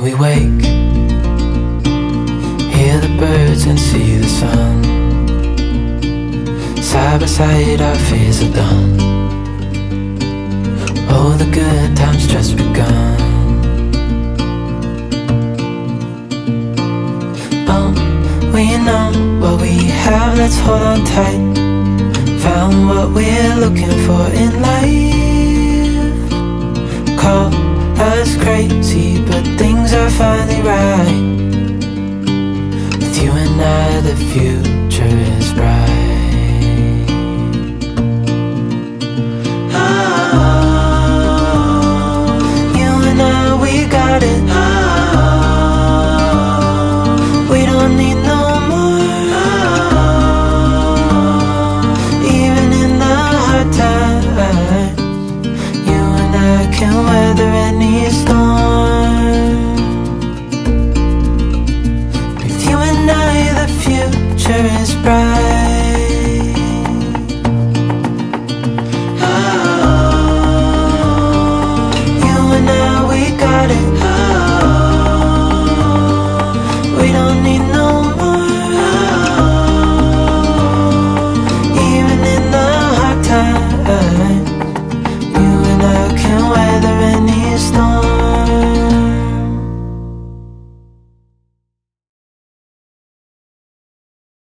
we wake, hear the birds and see the sun. Side by side our fears are done. Oh, the good times just begun. We know what we have, let's hold on tight. Found what we're looking for in life. Call us crazy, but things are finally right. With you and I, the future is bright. Oh, you and I, we got it. Oh, we don't need no can weather any storm. With you and I, the future is bright. Oh, you and I, we got it. Oh, we don't need no